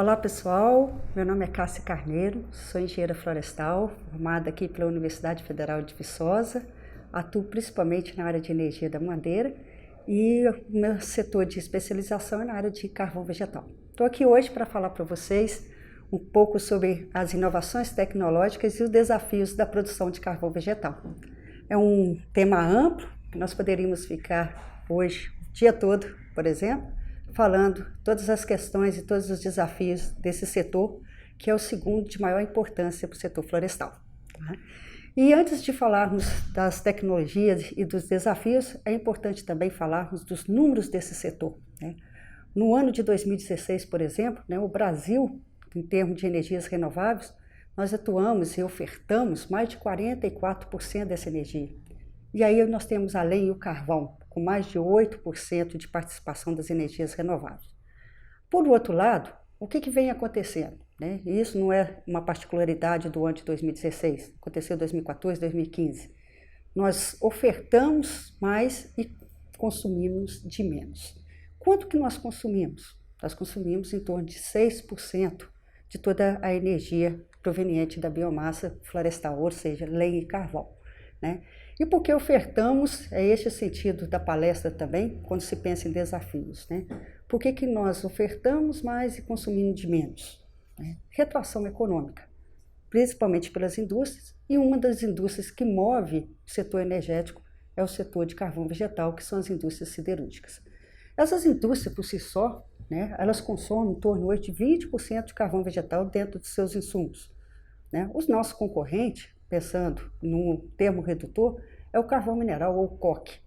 Olá pessoal, meu nome é Cássia Carneiro, sou engenheira florestal, formada aqui pela Universidade Federal de Viçosa, atuo principalmente na área de energia da madeira e o meu setor de especialização é na área de carvão vegetal. Estou aqui hoje para falar para vocês um pouco sobre as inovações tecnológicas e os desafios da produção de carvão vegetal. É um tema amplo, que nós poderíamos ficar hoje o dia todo, por exemplo, falando todas as questões e todos os desafios desse setor, que é o segundo de maior importância para o setor florestal. Tá? E antes de falarmos das tecnologias e dos desafios, é importante também falarmos dos números desse setor. Né? No ano de 2016, por exemplo, o Brasil, em termos de energias renováveis, nós atuamos e ofertamos mais de 44% dessa energia. E aí nós temos a lenha e o carvão, com mais de 8% de participação das energias renováveis. Por outro lado, o que vem acontecendo? E isso não é uma particularidade do ano de 2016, aconteceu em 2014, 2015. Nós ofertamos mais e consumimos de menos. Quanto que nós consumimos? Nós consumimos em torno de 6% de toda a energia proveniente da biomassa florestal, ou seja, lenha e carvão. E porque ofertamos, é este o sentido da palestra também, quando se pensa em desafios. Por que nós ofertamos mais e consumimos de menos? Retração econômica, principalmente pelas indústrias, e uma das indústrias que move o setor energético é o setor de carvão vegetal, que são as indústrias siderúrgicas. Essas indústrias, por si só, elas consomem em torno de 20% de carvão vegetal dentro de seus insumos. Os nossos concorrentes, pensando no termo redutor, é o carvão mineral ou coque.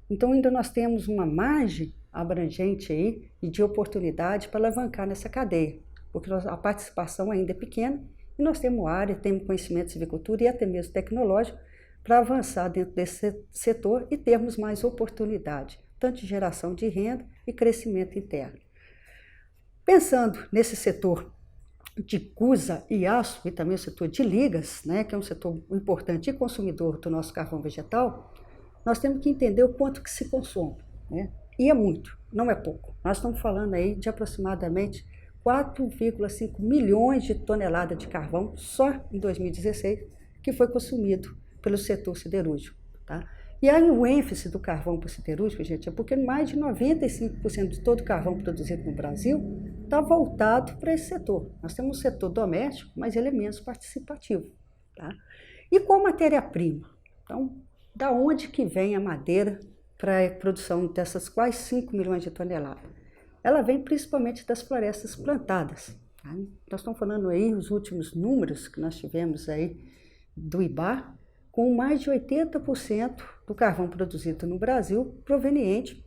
Então ainda nós temos uma margem abrangente aí e de oportunidade para alavancar nessa cadeia, porque a participação ainda é pequena e nós temos área, temos conhecimento de silvicultura e até mesmo tecnológico para avançar dentro desse setor e termos mais oportunidade, tanto de geração de renda e crescimento interno. Pensando nesse setor de cusa e aço e também o setor de ligas, que é um setor importante e consumidor do nosso carvão vegetal, nós temos que entender o quanto que se consome. E é muito, não é pouco. Nós estamos falando aí de aproximadamente 4,5 milhões de toneladas de carvão só em 2016 que foi consumido pelo setor siderúrgico. Tá? E aí o ênfase do carvão para o siderúrgico, gente, é porque mais de 95% de todo o carvão produzido no Brasil está voltado para esse setor. Nós temos um setor doméstico, mas ele é menos participativo. Tá? E qual matéria-prima? Então, da onde que vem a madeira para a produção dessas quase 5 milhões de toneladas? Ela vem principalmente das florestas plantadas. Tá? Nós estamos falando aí, os últimos números que nós tivemos aí do IBÁ, com mais de 80% do carvão produzido no Brasil proveniente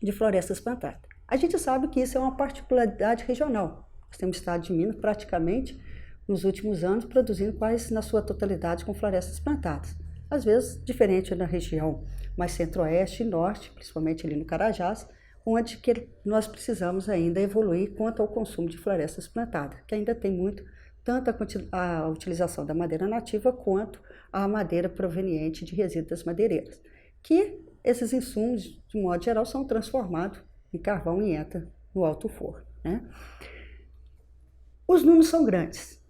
de florestas plantadas. A gente sabe que isso é uma particularidade regional. Nós temos o estado de Minas praticamente, nos últimos anos, produzindo quase na sua totalidade com florestas plantadas. Às vezes, diferente na região mais centro-oeste e norte, principalmente ali no Carajás, onde que nós precisamos ainda evoluir quanto ao consumo de florestas plantadas, que ainda tem muito, tanto a utilização da madeira nativa quanto a madeira proveniente de resíduos das madeireiras, que esses insumos, de modo geral, são transformados em carvão e entra no alto forno. Os números são grandes,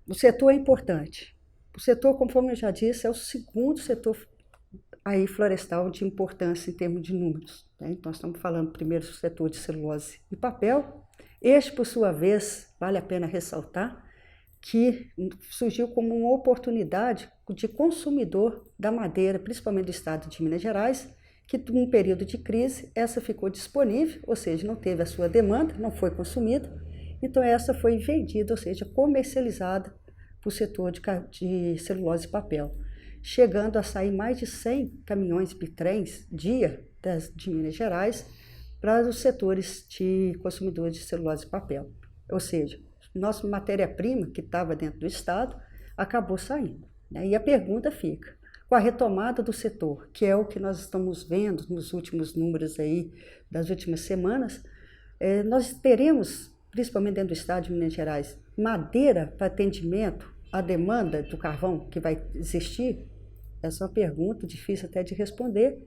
o setor é importante. O setor, conforme eu já disse, é o segundo setor aí florestal de importância em termos de números. Então, nós estamos falando primeiro do setor de celulose e papel. Este, por sua vez, vale a pena ressaltar, que surgiu como uma oportunidade de consumidor da madeira, principalmente do estado de Minas Gerais, que em um período de crise, essa ficou disponível, ou seja, não teve a sua demanda, não foi consumida, então essa foi vendida, ou seja, comercializada para o setor de celulose e papel, chegando a sair mais de 100 caminhões bitrens dia de Minas Gerais para os setores de consumidores de celulose e papel, ou seja, nossa matéria-prima, que estava dentro do estado, acabou saindo. E a pergunta fica, com a retomada do setor, que é o que nós estamos vendo nos últimos números aí das últimas semanas, nós teremos, principalmente dentro do estado de Minas Gerais, madeira para atendimento à demanda do carvão que vai existir? Essa é uma pergunta difícil até de responder,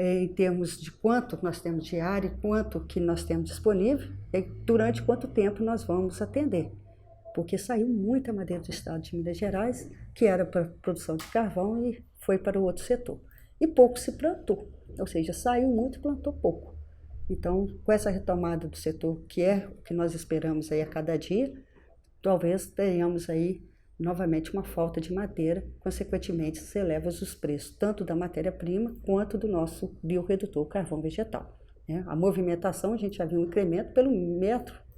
em termos de quanto nós temos de área e quanto que nós temos disponível, e durante quanto tempo nós vamos atender. Porque saiu muita madeira do estado de Minas Gerais, que era para produção de carvão e foi para o outro setor. E pouco se plantou, ou seja, saiu muito e plantou pouco. Então, com essa retomada do setor, que é o que nós esperamos aí a cada dia, talvez tenhamos aí novamente uma falta de madeira, consequentemente se eleva os preços tanto da matéria-prima quanto do nosso biorredutor carvão vegetal. A movimentação, a gente já viu um incremento pelo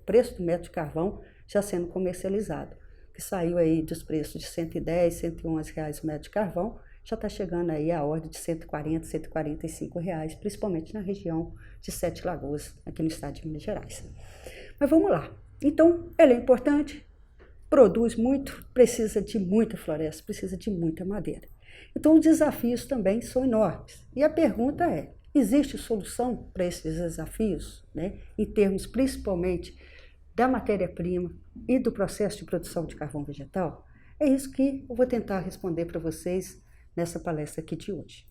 preço do metro de carvão já sendo comercializado, que saiu aí dos preços de R$110, R$111 o metro de carvão, já está chegando aí a ordem de R$140, R$145, principalmente na região de Sete Lagoas, aqui no estado de Minas Gerais. Mas vamos lá. Então, ela é importante, produz muito, precisa de muita floresta, precisa de muita madeira. Então, os desafios também são enormes. E a pergunta é, existe solução para esses desafios, em termos principalmente da matéria-prima e do processo de produção de carvão vegetal? É isso que eu vou tentar responder para vocês nessa palestra aqui de hoje.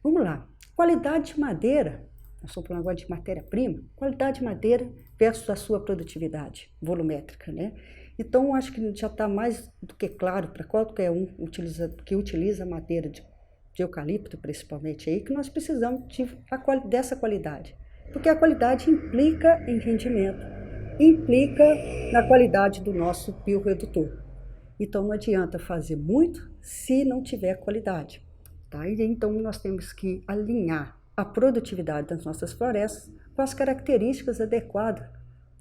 Vamos lá. Qualidade de madeira, nós estamos falando agora de matéria-prima, qualidade de madeira versus a sua produtividade volumétrica, Então, eu acho que já está mais do que claro para qualquer um que utiliza madeira de eucalipto, principalmente, aí, que nós precisamos dessa qualidade. Porque a qualidade implica em rendimento, implica na qualidade do nosso biorredutor. Então, não adianta fazer muito se não tiver qualidade. Tá? E, então, nós temos que alinhar a produtividade das nossas florestas com as características adequadas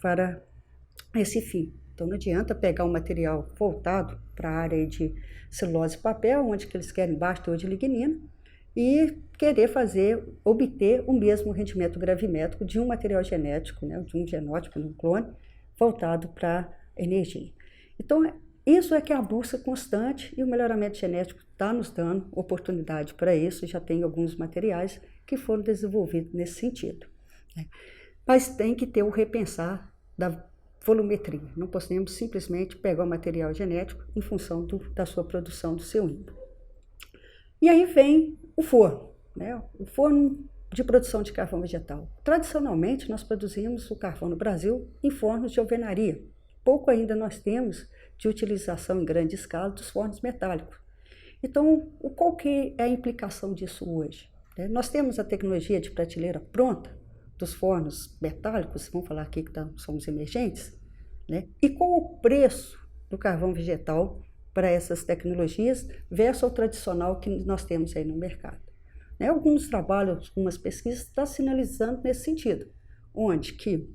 para esse fim. Então, não adianta pegar um material voltado para a área de celulose e papel, onde que eles querem baixo teor de lignina, e querer obter o mesmo rendimento gravimétrico de um material genético, de um genótipo, de um clone, voltado para energia. Então, isso é que é a busca constante, e o melhoramento genético está nos dando oportunidade para isso. Já tem alguns materiais que foram desenvolvidos nesse sentido. Mas tem que ter o repensar da volumetria. Não podemos simplesmente pegar o material genético em função da sua produção, do seu ímã. E aí vem o forno, o forno de produção de carvão vegetal. Tradicionalmente, nós produzimos o carvão no Brasil em fornos de alvenaria. Pouco ainda nós temos de utilização em grande escala dos fornos metálicos. Então, qual que é a implicação disso hoje? Nós temos a tecnologia de prateleira pronta dos fornos metálicos, vamos falar aqui que somos emergentes, E qual o preço do carvão vegetal para essas tecnologias versus o tradicional que nós temos aí no mercado? Alguns trabalhos, algumas pesquisas estão sinalizando nesse sentido, onde que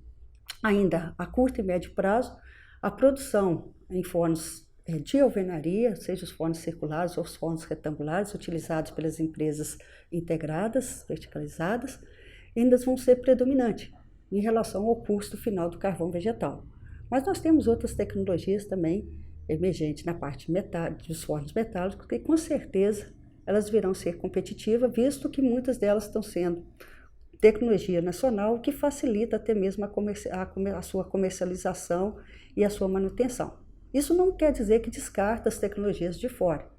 ainda a curto e médio prazo a produção em fornos de alvenaria, seja os fornos circulares ou os fornos retangulares, utilizados pelas empresas integradas, verticalizadas, ainda vão ser predominantes em relação ao custo final do carvão vegetal. Mas nós temos outras tecnologias também emergentes na parte dos fornos metálicos, que com certeza elas virão ser competitivas, visto que muitas delas estão sendo tecnologia nacional, que facilita até mesmo a sua comercialização e a sua manutenção. Isso não quer dizer que descarta as tecnologias de fora,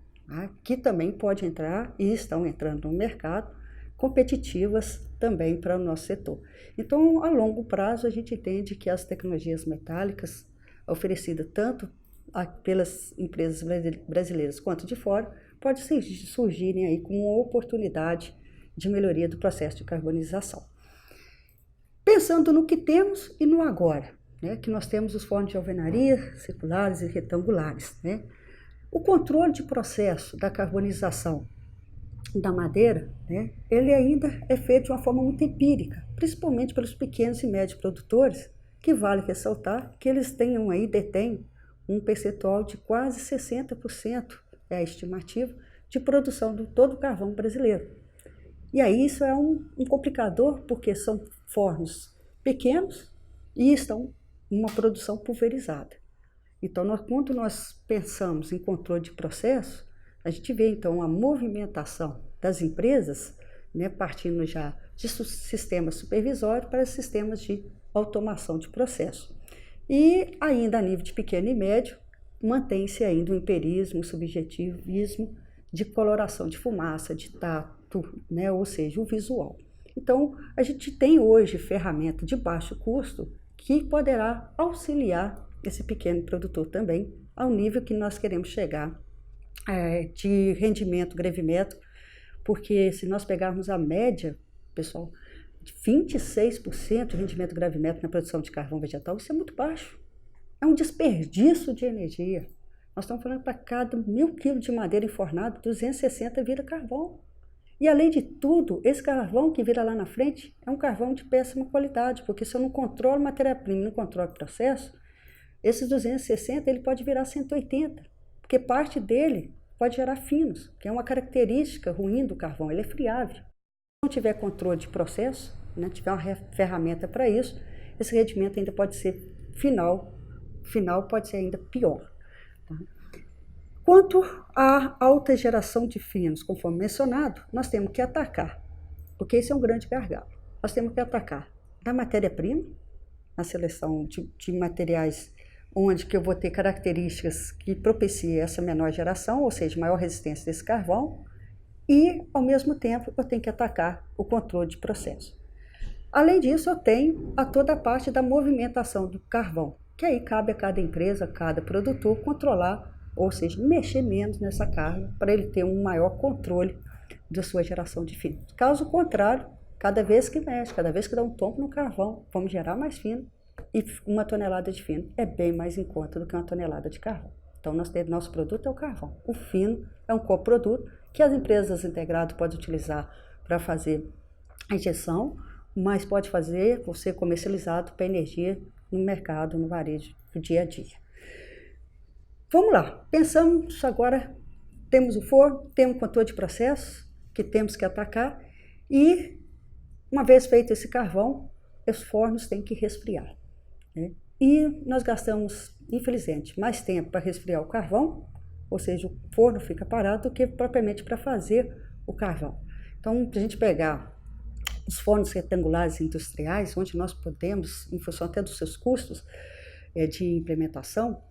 que também pode entrar e estão entrando no mercado, competitivas também para o nosso setor. Então, a longo prazo, a gente entende que as tecnologias metálicas oferecidas tanto pelas empresas brasileiras quanto de fora, podem surgirem aí como uma oportunidade de melhoria do processo de carbonização. Pensando no que temos e no agora, que nós temos os fornos de alvenaria, circulares e retangulares. O controle de processo da carbonização da madeira, ele ainda é feito de uma forma muito empírica, principalmente pelos pequenos e médios produtores, que vale ressaltar que eles detêm um percentual de quase 60%, é a estimativa, de produção de todo o carvão brasileiro. E aí isso é um complicador, porque são fornos pequenos e estão em uma produção pulverizada. Então, quando nós pensamos em controle de processo, a gente vê então a movimentação das empresas, partindo já de sistemas supervisórios para sistemas de automação de processo. E ainda a nível de pequeno e médio, mantém-se ainda o empirismo, o subjetivismo de coloração de fumaça, de tato, ou seja, o visual. Então, a gente tem hoje ferramenta de baixo custo que poderá auxiliar esse pequeno produtor também ao nível que nós queremos chegar de rendimento gravimetro, porque se nós pegarmos a média, pessoal, de 26% de rendimento gravimetro na produção de carvão vegetal, isso é muito baixo. É um desperdício de energia. Nós estamos falando para cada 1.000 quilos de madeira enfornada, 260 vira carvão. E além de tudo, esse carvão que vira lá na frente é um carvão de péssima qualidade, porque se eu não controlo matéria-prima, não controlo o processo, esses 260 ele pode virar 180, porque parte dele pode gerar finos, que é uma característica ruim do carvão, ele é friável. Se não tiver controle de processo, né, tiver uma ferramenta para isso, esse rendimento ainda pode ser final pode ser ainda pior. Tá? Quanto à alta geração de finos, conforme mencionado, nós temos que atacar, porque esse é um grande gargalo. Nós temos que atacar da matéria-prima, na seleção de materiais onde que eu vou ter características que propiciem essa menor geração, ou seja, maior resistência desse carvão, e, ao mesmo tempo, eu tenho que atacar o controle de processo. Além disso, eu tenho toda a parte da movimentação do carvão, que aí cabe a cada empresa, a cada produtor controlar, ou seja, mexer menos nessa carga para ele ter um maior controle da sua geração de fino. Caso contrário, cada vez que mexe, cada vez que dá um tombo no carvão, vamos gerar mais fino e 1 tonelada de fino é bem mais em conta do que 1 tonelada de carvão. Então, nosso produto é o carvão. O fino é um coproduto que as empresas integradas podem utilizar para fazer a injeção, mas pode ser comercializado para energia no mercado, no varejo, no dia a dia. Vamos lá, pensamos agora, temos o forno, temos o controle de processo que temos que atacar e, uma vez feito esse carvão, os fornos têm que resfriar. Né? E nós gastamos, infelizmente, mais tempo para resfriar o carvão, ou seja, o forno fica parado, do que propriamente para fazer o carvão. Então, para a gente pegar os fornos retangulares industriais, onde nós podemos, em função até dos seus custos de implementação,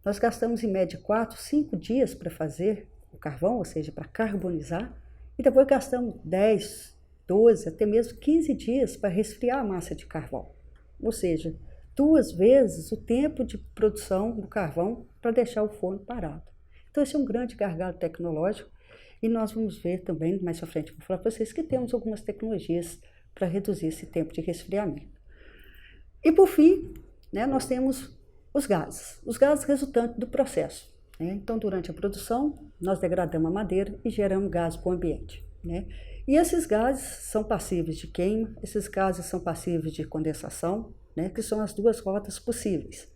nós gastamos em média 4, 5 dias para fazer o carvão, ou seja, para carbonizar, e depois gastamos 10, 12, até mesmo 15 dias para resfriar a massa de carvão. Ou seja, 2 vezes o tempo de produção do carvão para deixar o forno parado. Então, esse é um grande gargalo tecnológico e nós vamos ver também, mais à frente, vou falar para vocês que temos algumas tecnologias para reduzir esse tempo de resfriamento. E, por fim, né, nós temos os gases resultantes do processo. Né? Então, durante a produção, nós degradamos a madeira e geramos gás para o ambiente. Né? E esses gases são passíveis de queima, esses gases são passíveis de condensação, né? Que são as 2 rotas possíveis.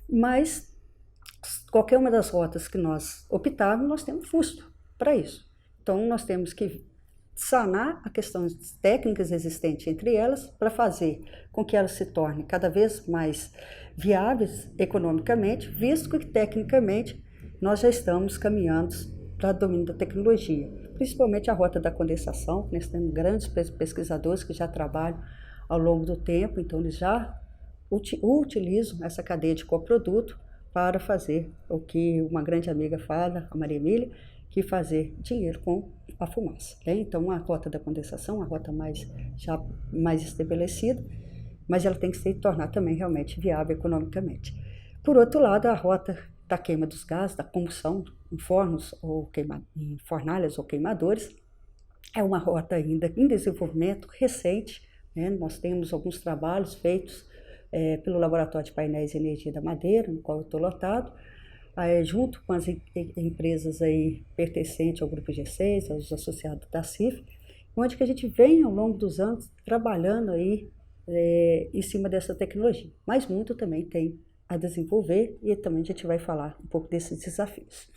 Mas, qualquer uma das rotas que nós optarmos, nós temos custo para isso. Então, nós temos que sanar a questão técnicas existentes entre elas para fazer com que elas se tornem cada vez mais viáveis economicamente, visto que tecnicamente nós já estamos caminhando para o domínio da tecnologia, principalmente a rota da condensação. Nós temos grandes pesquisadores que já trabalham ao longo do tempo, então eles já utilizam essa cadeia de coproduto para fazer o que uma grande amiga fala, a Maria Emília, que fazer dinheiro com a fumaça. Né? Então, a rota da condensação, a rota já mais estabelecida, mas ela tem que se tornar também realmente viável economicamente. Por outro lado, a rota da queima dos gases, da combustão em fornos ou em fornalhas ou queimadores, é uma rota ainda em desenvolvimento recente. Né? Nós temos alguns trabalhos feitos pelo Laboratório de Painéis de Energia da Madeira, no qual eu estou lotado, junto com as empresas aí pertencentes ao Grupo G6, aos associados da CIF, onde que a gente vem ao longo dos anos trabalhando aí em cima dessa tecnologia. Mas muito também tem a desenvolver e também a gente vai falar um pouco desses desafios.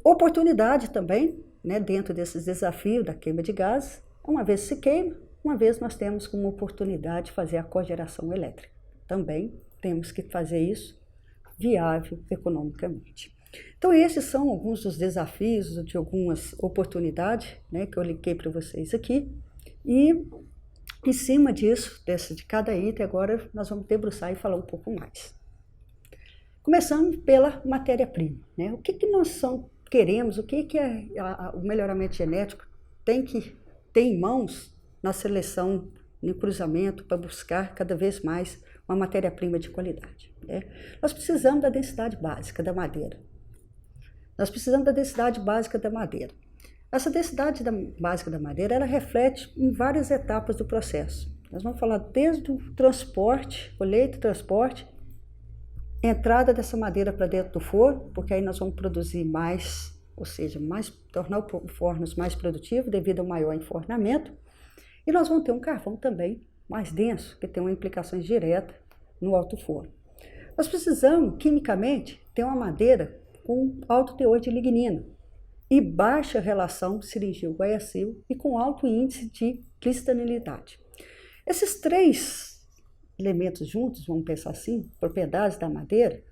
Oportunidade também, né, dentro desses desafios da queima de gases, uma vez se queima, uma vez nós temos como oportunidade fazer a cogeração elétrica. Também temos que fazer isso viável economicamente. Então, esses são alguns dos desafios, de algumas oportunidades, né, que eu linkei para vocês aqui. E, em cima disso, de cada item, agora nós vamos debruçar e falar um pouco mais. Começando pela matéria-prima. Né? O que nós queremos, o que o melhoramento genético tem que ter em mãos na seleção, no cruzamento, para buscar cada vez mais uma matéria-prima de qualidade. Né? Nós precisamos da densidade básica da madeira. Essa densidade básica da madeira, ela reflete em várias etapas do processo. Nós vamos falar desde o transporte, colheita e transporte, entrada dessa madeira para dentro do forno, porque aí nós vamos produzir mais, ou seja, tornar o forno mais produtivo devido ao maior enfornamento. E nós vamos ter um carvão também mais denso, que tem uma implicação direta no alto forno. Nós precisamos, quimicamente, ter uma madeira com alto teor de lignina e baixa relação siringil-guaiacil e com alto índice de cristalinidade. Esses três elementos juntos, vamos pensar assim, propriedades da madeira,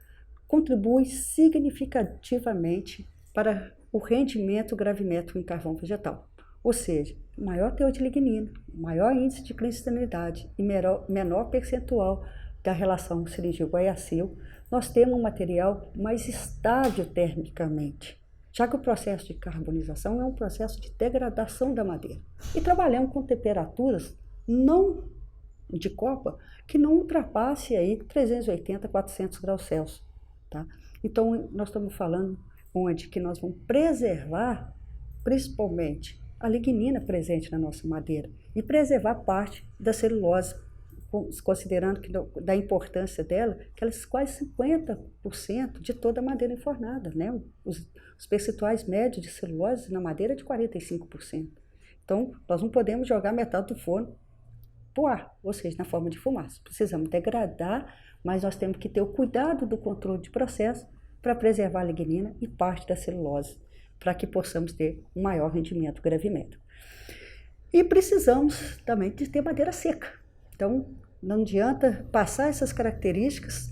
contribuem significativamente para o rendimento gravimétrico em carvão vegetal. Ou seja, maior teor de lignina, maior índice de cristalinidade e menor percentual da relação siringil-guaiacil, nós temos um material mais estável termicamente, já que o processo de carbonização é um processo de degradação da madeira. E trabalhamos com temperaturas não de copa que não ultrapasse aí 380, 400 graus Celsius. Tá? Então, nós estamos falando onde que nós vamos preservar, principalmente, a lignina presente na nossa madeira e preservar parte da celulose, considerando que da importância dela, que ela é quase 50% de toda a madeira enfornada, né? Os percentuais médios de celulose na madeira é de 45%. Então, nós não podemos jogar metade do forno para o ar, ou seja, na forma de fumaça. Precisamos degradar, mas nós temos que ter o cuidado do controle de processo para preservar a lignina e parte da celulose, para que possamos ter um maior rendimento gravimétrico. E precisamos também de ter madeira seca. Então, não adianta passar essas características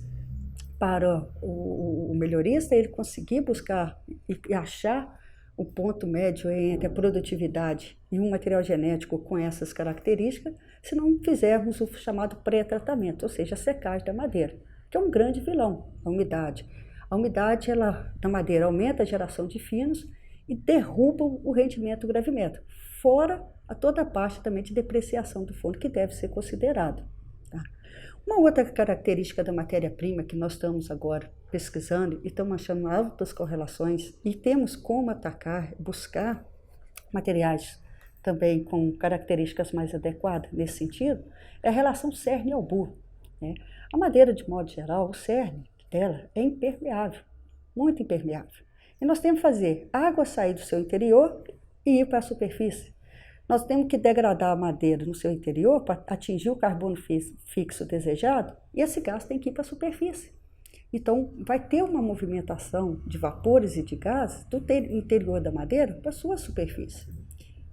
para o melhorista, ele conseguir buscar e achar o ponto médio entre a produtividade e um material genético com essas características, se não fizermos o chamado pré-tratamento, ou seja, a secagem da madeira, que é um grande vilão, a umidade. A umidade na madeira aumenta a geração de finos e derruba o rendimento gravimétrico, fora a toda a parte também de depreciação do forno que deve ser considerado. Tá? Uma outra característica da matéria-prima que nós estamos agora pesquisando e estamos achando altas correlações e temos como atacar, buscar materiais também com características mais adequadas nesse sentido, é a relação cerne-albu. Né? A madeira, de modo geral, o cerne dela é impermeável, muito impermeável. E nós temos que fazer a água sair do seu interior e ir para a superfície. Nós temos que degradar a madeira no seu interior para atingir o carbono fixo desejado e esse gás tem que ir para a superfície. Então, vai ter uma movimentação de vapores e de gases do interior da madeira para a sua superfície.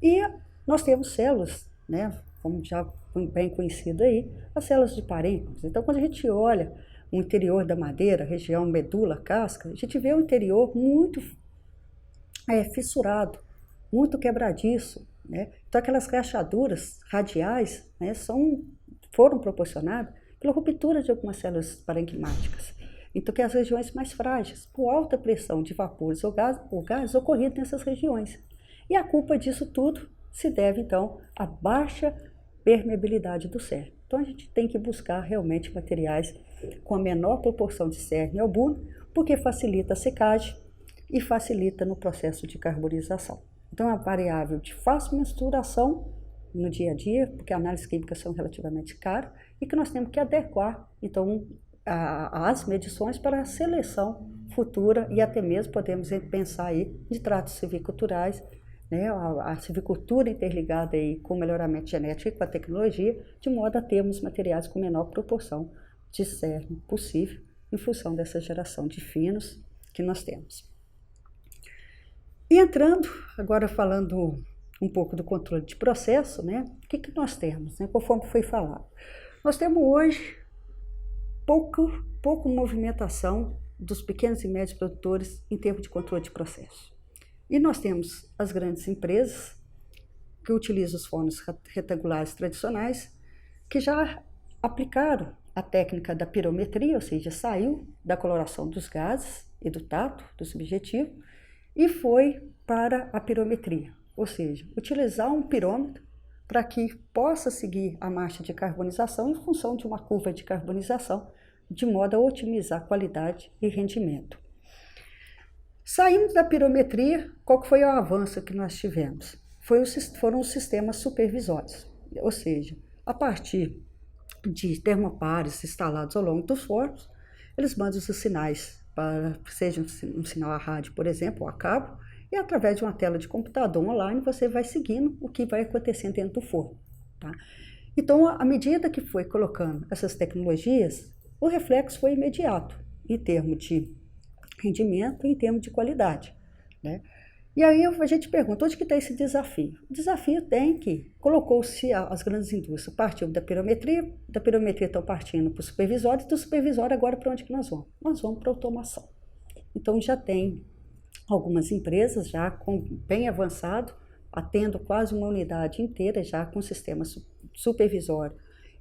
E nós temos células, né, como já bem conhecido aí, as células de parênquimas. Então, quando a gente olha o interior da madeira, região medula, casca, a gente vê o interior muito fissurado, muito quebradiço. Né? Então, aquelas rachaduras radiais, né, foram proporcionadas pela ruptura de algumas células parenquimáticas. Então, que as regiões mais frágeis, por alta pressão de vapores ou gases ocorridos nessas regiões. E a culpa disso tudo se deve, então, à baixa permeabilidade do cerne. Então, a gente tem que buscar realmente materiais com a menor proporção de cerne e albuno, porque facilita a secagem e facilita no processo de carbonização. Então, é uma variável de fácil mensuração no dia a dia, porque análises químicas são relativamente caras e que nós temos que adequar, então, as medições para a seleção futura e até mesmo podemos pensar aí de tratos silviculturais, né, a silvicultura interligada aí com o melhoramento genético e com a tecnologia, de modo a termos materiais com menor proporção de cerne possível em função dessa geração de finos que nós temos. E entrando, agora falando um pouco do controle de processo, né, o que nós temos, né, conforme foi falado? Nós temos hoje pouca movimentação dos pequenos e médios produtores em termos de controle de processo. E nós temos as grandes empresas que utilizam os fornos retangulares tradicionais, que já aplicaram a técnica da pirometria, ou seja, saiu da coloração dos gases e do tato, do subjetivo, e foi para a pirometria, ou seja, utilizar um pirômetro para que possa seguir a marcha de carbonização em função de uma curva de carbonização, de modo a otimizar qualidade e rendimento. Saindo da pirometria, qual que foi o avanço que nós tivemos? Foram os sistemas supervisórios, ou seja, a partir de termopares instalados ao longo dos fornos, eles mandam os sinais, seja um sinal a rádio, por exemplo, ou a cabo, e através de uma tela de computador online você vai seguindo o que vai acontecendo dentro do forno. Tá? Então, à medida que foi colocando essas tecnologias, o reflexo foi imediato, em termos de rendimento e em termos de qualidade. Né? E aí a gente pergunta, onde que está esse desafio? O desafio tem que, colocou-se as grandes indústrias, partiu da pirometria estão partindo para o supervisório, e do supervisório agora para onde que nós vamos? Nós vamos para a automação. Então já tem algumas empresas já bem avançado, atendo quase uma unidade inteira já com o sistema supervisório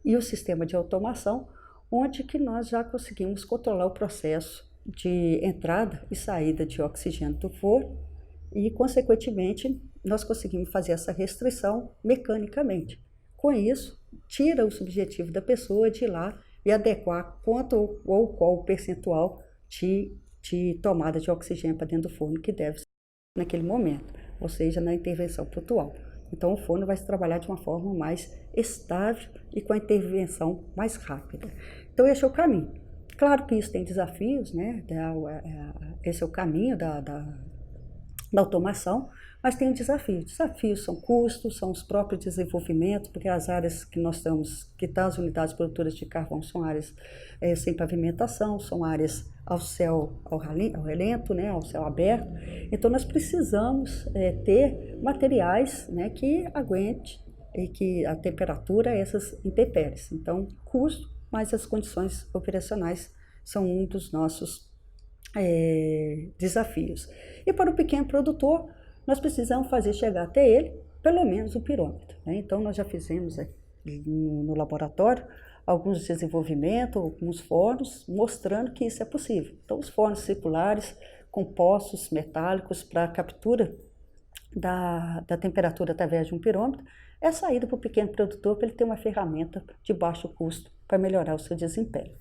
e o sistema de automação, onde que nós já conseguimos controlar o processo de entrada e saída de oxigênio do forno e, consequentemente, nós conseguimos fazer essa restrição mecanicamente. Com isso, tira o subjetivo da pessoa de ir lá e adequar quanto ou qual o percentual de tomada de oxigênio para dentro do forno que deve ser naquele momento, ou seja, na intervenção pontual. Então, o forno vai se trabalhar de uma forma mais estável e com a intervenção mais rápida. Então, esse é o caminho. Claro que isso tem desafios, né? Esse é o caminho da automação, mas tem um desafio. Desafios são custos, são os próprios desenvolvimentos, porque as áreas que nós estamos, que estão as unidades produtoras de carvão, são áreas sem pavimentação, são áreas ao céu, ao relento, né, ao céu aberto. Então, nós precisamos ter materiais, né, que aguente e que a temperatura, essas intempéries. Então, custo, mas as condições operacionais são um dos nossos desafios. E para o pequeno produtor, nós precisamos fazer chegar até ele pelo menos um pirômetro. Né? Então, nós já fizemos no laboratório alguns desenvolvimentos, alguns fornos, mostrando que isso é possível. Então, os fornos circulares, compostos metálicos para captura da temperatura através de um pirômetro, é saída para o pequeno produtor para ele ter uma ferramenta de baixo custo para melhorar o seu desempenho.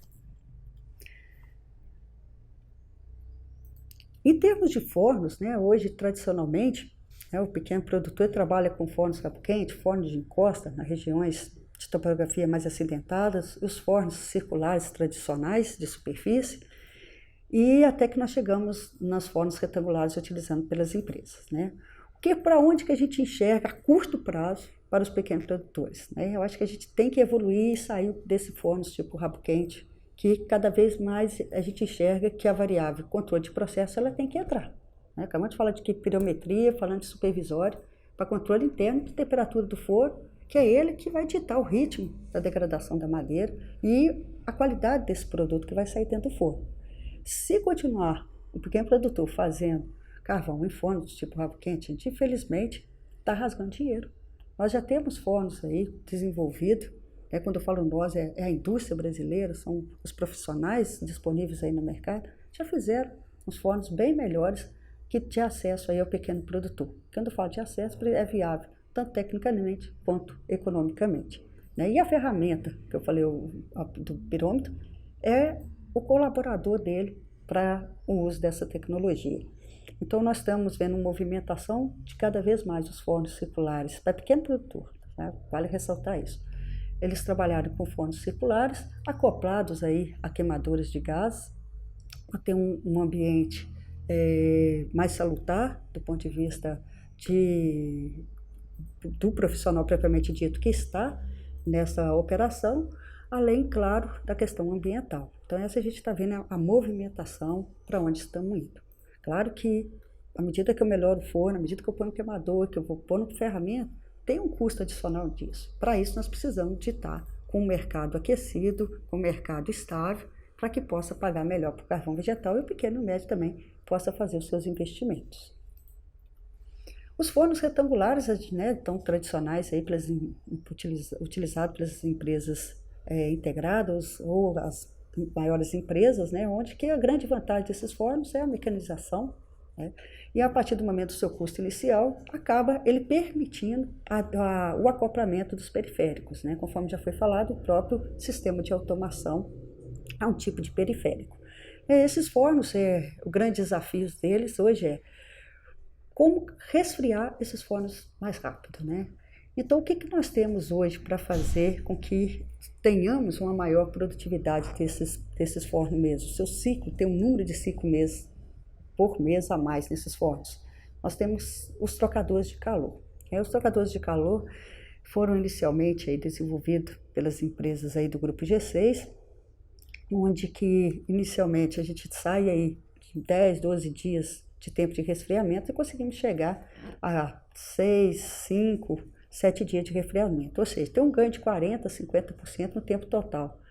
Em termos de fornos, né, hoje, tradicionalmente, o pequeno produtor trabalha com fornos cabo quente, fornos de encosta, nas regiões de topografia mais acidentadas, os fornos circulares tradicionais de superfície, e até que nós chegamos nos fornos retangulares utilizando pelas empresas. Né? Para onde que a gente enxerga a curto prazo para os pequenos produtores? Né? Eu acho que a gente tem que evoluir e sair desse fornos tipo rabo quente, que cada vez mais a gente enxerga que a variável controle de processo ela tem que entrar. Né? Acabamos de falar de pirometria, falando de supervisório, para controle interno de temperatura do forno, que é ele que vai ditar o ritmo da degradação da madeira e a qualidade desse produto que vai sair dentro do forno. Se continuar o pequeno produtor fazendo carvão em fornos tipo rabo quente, a gente infelizmente está rasgando dinheiro. Nós já temos fornos aí desenvolvidos. Quando eu falo nós, é a indústria brasileira, são os profissionais disponíveis aí no mercado, já fizeram uns fornos bem melhores que de acesso aí ao pequeno produtor. Quando eu falo de acesso, é viável, tanto tecnicamente quanto economicamente. Né? E a ferramenta que eu falei do pirômetro é o colaborador dele para o uso dessa tecnologia. Então, nós estamos vendo uma movimentação de cada vez mais os fornos circulares para pequeno produtor, né? Vale ressaltar isso. Eles trabalharam com fornos circulares, acoplados aí a queimadores de gás, para ter um ambiente mais salutar do ponto de vista do profissional propriamente dito que está nessa operação, além, claro, da questão ambiental. Então, essa a gente está vendo a movimentação para onde estamos indo. Claro que, à medida que eu melhoro o forno, à medida que eu ponho o queimador, que eu vou pôr no ferramenta, tem um custo adicional disso. Para isso, nós precisamos de estar com o mercado aquecido, com o mercado estável, para que possa pagar melhor para o carvão vegetal e o pequeno e médio também possa fazer os seus investimentos. Os fornos retangulares, né, tão tradicionais, aí utilizados pelas empresas integradas ou as maiores empresas, né, onde que a grande vantagem desses fornos é a mecanização, né? E a partir do momento do seu custo inicial, acaba ele permitindo o acoplamento dos periféricos, né? Conforme já foi falado, o próprio sistema de automação é um tipo de periférico. Esses fornos, o grande desafio deles hoje é como resfriar esses fornos mais rápido, né? Então, o que nós temos hoje para fazer com que tenhamos uma maior produtividade desses fornos mesmo? O seu ciclo tem um número de 5 meses por mês a mais nesses fornos. Nós temos os trocadores de calor. Os trocadores de calor foram inicialmente desenvolvidos pelas empresas aí do grupo G6, onde que inicialmente a gente sai aí de 10, 12 dias de tempo de resfriamento e conseguimos chegar a 6, 5, 7 dias de resfriamento, ou seja, tem um ganho de 40%, 50% no tempo total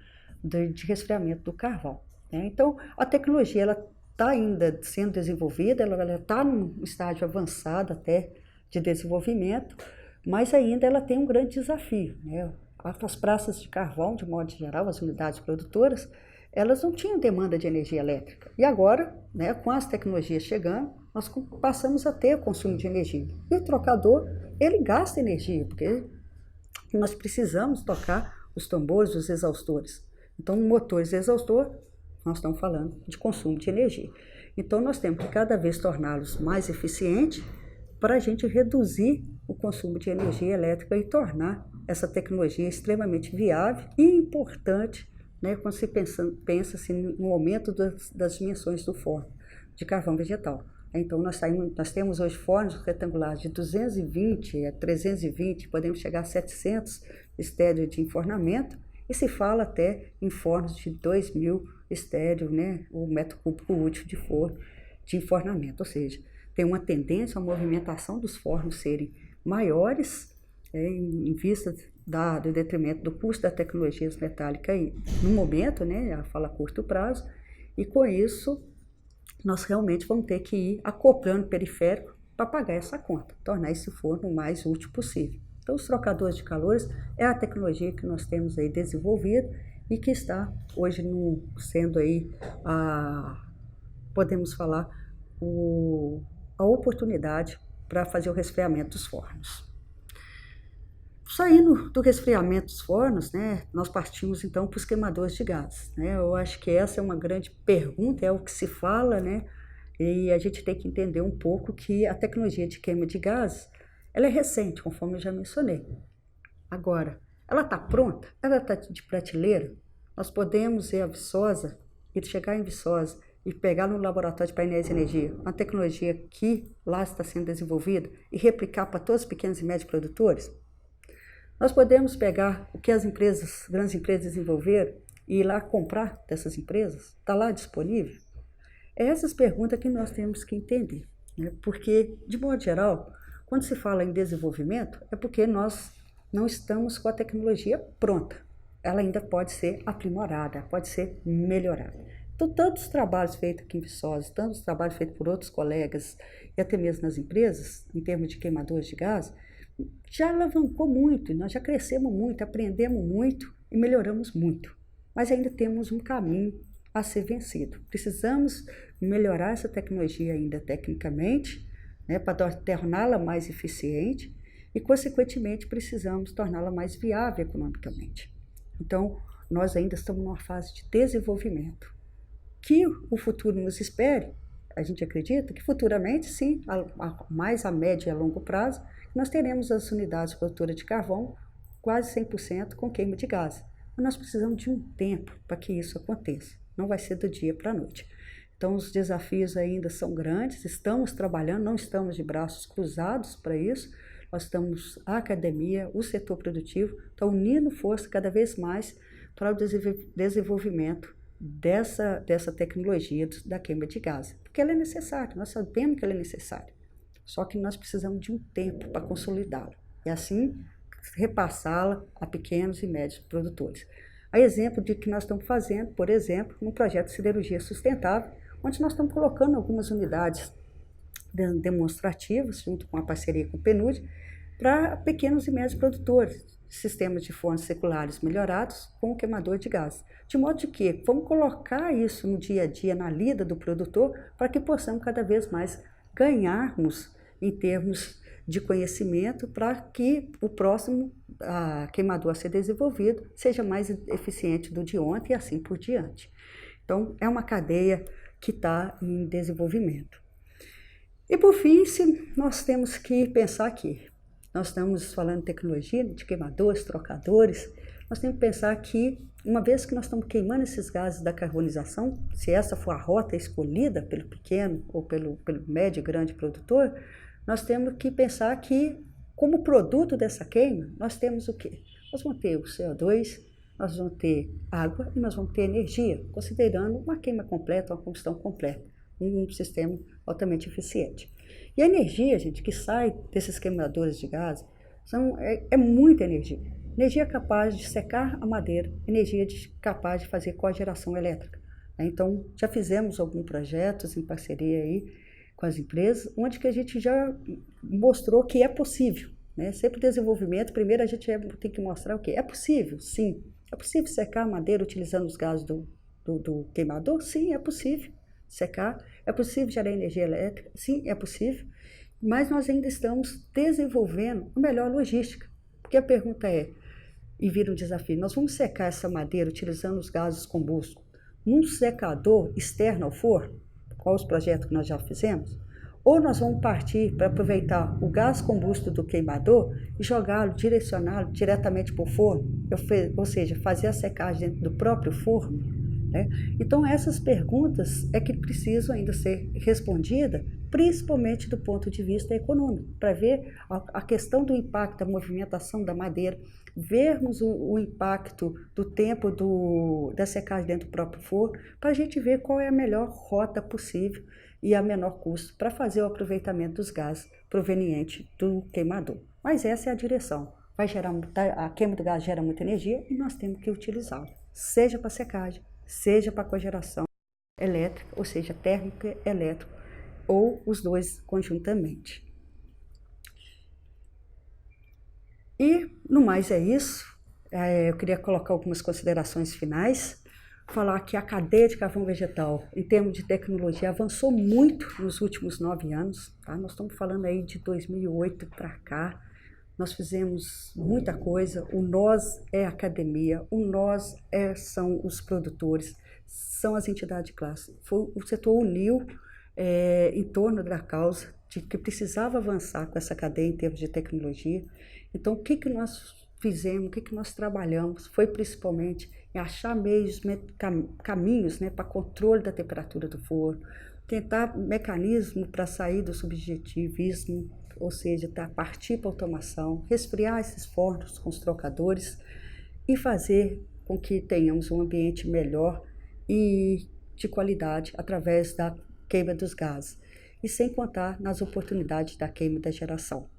de resfriamento do carvão, né? Então, a tecnologia está ainda sendo desenvolvida, ela está num estágio avançado até de desenvolvimento, mas ainda ela tem um grande desafio, né? As praças de carvão, de modo geral, as unidades produtoras, elas não tinham demanda de energia elétrica. E agora, né, com as tecnologias chegando, nós passamos a ter consumo de energia. E o trocador, ele gasta energia, porque nós precisamos tocar os tambores, os exaustores. Então, motores e exaustor, nós estamos falando de consumo de energia. Então, nós temos que cada vez torná-los mais eficientes para a gente reduzir o consumo de energia elétrica e tornar essa tecnologia extremamente viável e importante, né, quando se pensa assim, no aumento das dimensões do forno de carvão vegetal. Então, nós temos hoje fornos retangulares de 220 a 320, podemos chegar a 700 estéreos de enfornamento, e se fala até em fornos de 2.000 estéreos, né, o metro cúbico útil de forno de enfornamento, ou seja, tem uma tendência à movimentação dos fornos serem maiores, em vista do detrimento do custo da tecnologia metálica no momento, né, a fala a curto prazo, e com isso nós realmente vamos ter que ir acoplando periférico para pagar essa conta, tornar esse forno o mais útil possível. Então, os trocadores de calores é a tecnologia que nós temos aí desenvolvida e que está hoje sendo aí, podemos falar, a oportunidade para fazer o resfriamento dos fornos. Saindo do resfriamento dos fornos, né, nós partimos então para os queimadores de gás, né? Eu acho que essa é uma grande pergunta, é o que se fala, né? E a gente tem que entender um pouco que a tecnologia de queima de gás, ela é recente, conforme eu já mencionei. Agora, ela está pronta? Ela está de prateleira? Nós podemos ir a Viçosa, e chegar em Viçosa e pegar no laboratório de painéis de energia uma tecnologia que lá está sendo desenvolvida e replicar para todos os pequenos e médios produtores? Nós podemos pegar o que as grandes empresas desenvolveram e ir lá comprar dessas empresas? Está lá disponível? É essas perguntas que nós temos que entender, né? Porque, de modo geral, quando se fala em desenvolvimento, é porque nós não estamos com a tecnologia pronta. Ela ainda pode ser aprimorada, pode ser melhorada. Então, tantos trabalhos feitos aqui em Viçosa, tantos trabalhos feitos por outros colegas e até mesmo nas empresas, em termos de queimadores de gás, já alavancou muito, nós já crescemos muito, aprendemos muito e melhoramos muito. Mas ainda temos um caminho a ser vencido. Precisamos melhorar essa tecnologia ainda tecnicamente, né, para torná-la mais eficiente e, consequentemente, precisamos torná-la mais viável economicamente. Então, nós ainda estamos numa fase de desenvolvimento. Que o futuro nos espere, a gente acredita que futuramente, sim, mais a médio e a longo prazo, nós teremos as unidades produtoras de carvão quase 100% com queima de gás. Mas nós precisamos de um tempo para que isso aconteça. Não vai ser do dia para a noite. Então, os desafios ainda são grandes, estamos trabalhando, não estamos de braços cruzados para isso. Nós estamos, a academia, o setor produtivo, estão unindo força cada vez mais para o desenvolvimento dessa tecnologia da queima de gás. Porque ela é necessária, nós sabemos que ela é necessária. Só que nós precisamos de um tempo para consolidá-la e assim repassá-la a pequenos e médios produtores. A exemplo de que nós estamos fazendo, por exemplo, um projeto de siderurgia sustentável, onde nós estamos colocando algumas unidades demonstrativas, junto com a parceria com o PNUD, para pequenos e médios produtores, sistemas de fornos seculares melhorados com o queimador de gás. De modo que vamos colocar isso no dia a dia, na lida do produtor, para que possamos cada vez mais ganharmos em termos de conhecimento para que o próximo queimador a ser desenvolvido seja mais eficiente do de ontem e assim por diante. Então, é uma cadeia que está em desenvolvimento. E por fim, nós temos que pensar aqui, nós estamos falando de tecnologia, de queimadores, trocadores, nós temos que pensar que, uma vez que nós estamos queimando esses gases da carbonização, se essa for a rota escolhida pelo pequeno ou pelo médio e grande produtor, nós temos que pensar que, como produto dessa queima, nós temos o quê? Nós vamos ter o CO2, nós vamos ter água e nós vamos ter energia, considerando uma queima completa, uma combustão completa, um sistema altamente eficiente. E a energia, gente, que sai desses queimadores de gás é muita energia. Energia capaz de secar a madeira, energia capaz de fazer cogeração elétrica. Então, já fizemos alguns projetos em parceria aí com as empresas, onde que a gente já mostrou que é possível. Né? Sempre desenvolvimento, primeiro a gente tem que mostrar o quê? É possível? Sim. É possível secar a madeira utilizando os gases do queimador? Sim, é possível secar. É possível gerar energia elétrica? Sim, é possível. Mas nós ainda estamos desenvolvendo a melhor logística. Porque a pergunta é, e vira um desafio, nós vamos secar essa madeira utilizando os gases combustos num secador externo ao forno? Qual os projetos que nós já fizemos? Ou nós vamos partir para aproveitar o gás combusto do queimador e jogá-lo, direcioná-lo diretamente para o forno, ou seja, fazer a secagem dentro do próprio forno, né? Então, essas perguntas é que precisam ainda ser respondidas, principalmente do ponto de vista econômico, para ver a questão do impacto da movimentação da madeira, vermos o impacto do tempo da secagem dentro do próprio forno, para a gente ver qual é a melhor rota possível e a menor custo para fazer o aproveitamento dos gases provenientes do queimador. Mas essa é a direção. A queima do gás gera muita energia e nós temos que utilizá-lo, seja para secagem, seja para cogeração elétrica, ou seja, térmica e elétrica, ou os dois conjuntamente. E, no mais, é isso. Eu queria colocar algumas considerações finais, falar que a cadeia de carvão vegetal, em termos de tecnologia, avançou muito nos últimos 9 anos. Tá? Nós estamos falando aí de 2008 para cá. Nós fizemos muita coisa. O nós é a academia, o nós são os produtores, são as entidades de classe. O setor uniu em torno da causa de que precisava avançar com essa cadeia em termos de tecnologia. Então, o que nós fizemos, o que nós trabalhamos, foi principalmente em achar meios, caminhos, né, para controle da temperatura do forno, tentar mecanismo para sair do subjetivismo, ou seja, partir para a automação, resfriar esses fornos com os trocadores e fazer com que tenhamos um ambiente melhor e de qualidade através da queima dos gases, e sem contar nas oportunidades da queima da geração.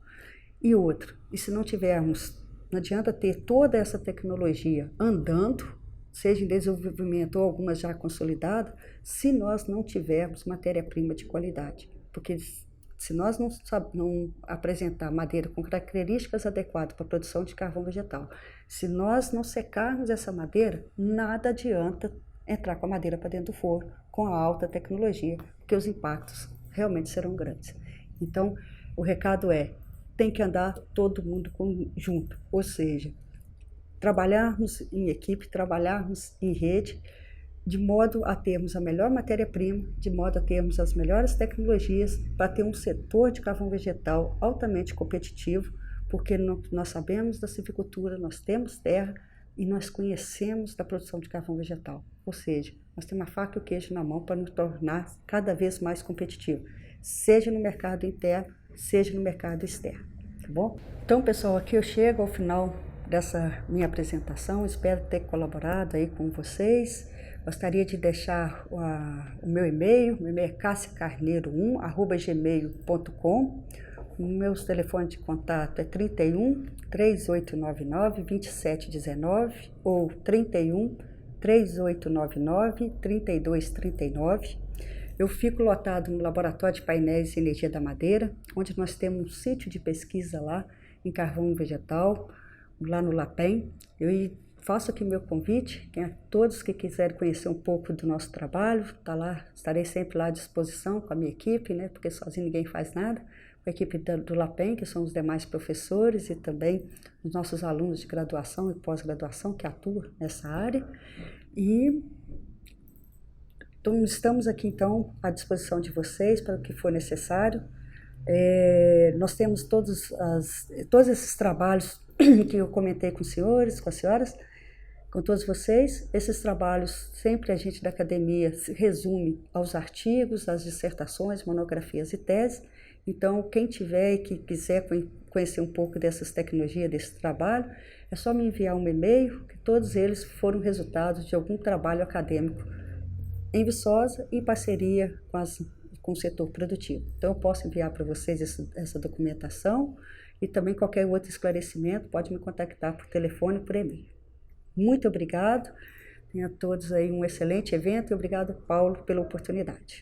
E outro, e se não tivermos, não adianta ter toda essa tecnologia andando, seja em desenvolvimento ou alguma já consolidada, se nós não tivermos matéria-prima de qualidade. Porque se nós não apresentar madeira com características adequadas para a produção de carvão vegetal, se nós não secarmos essa madeira, nada adianta entrar com a madeira para dentro do forno com a alta tecnologia, porque os impactos realmente serão grandes. Então, o recado tem que andar todo mundo junto, ou seja, trabalharmos em equipe, trabalharmos em rede, de modo a termos a melhor matéria-prima, de modo a termos as melhores tecnologias para ter um setor de carvão vegetal altamente competitivo, porque nós sabemos da silvicultura, nós temos terra e nós conhecemos da produção de carvão vegetal. Ou seja, nós temos a faca e o queijo na mão para nos tornar cada vez mais competitivo, seja no mercado interno, seja no mercado externo, tá bom? Então, pessoal, aqui eu chego ao final dessa minha apresentação, espero ter colaborado aí com vocês. Gostaria de deixar o meu e-mail é cassiacarneiro1@gmail.com. O meu telefone de contato é 31 3899 2719 ou 31 3899 3239. Eu fico lotado no Laboratório de Painéis e Energia da Madeira, onde nós temos um sítio de pesquisa lá em carvão vegetal, lá no LAPEM. faço aqui meu convite, a todos que quiserem conhecer um pouco do nosso trabalho, tá lá, estarei sempre lá à disposição com a minha equipe, né, porque sozinho ninguém faz nada, com a equipe do LAPEN, que são os demais professores, e também os nossos alunos de graduação e pós-graduação que atuam nessa área. E então, estamos aqui, então, à disposição de vocês para o que for necessário. Nós temos todos esses trabalhos que eu comentei com os senhores, com as senhoras, com todos vocês. Esses trabalhos, sempre a gente da academia se resume aos artigos, às dissertações, monografias e teses. Então, quem tiver e que quiser conhecer um pouco dessas tecnologias, desse trabalho, é só me enviar um e-mail, que todos eles foram resultados de algum trabalho acadêmico em Viçosa, em parceria com o setor produtivo. Então, eu posso enviar para vocês essa documentação e também qualquer outro esclarecimento, pode me contactar por telefone ou por e-mail. Muito obrigado, tenham todos aí um excelente evento e obrigado, Paulo, pela oportunidade.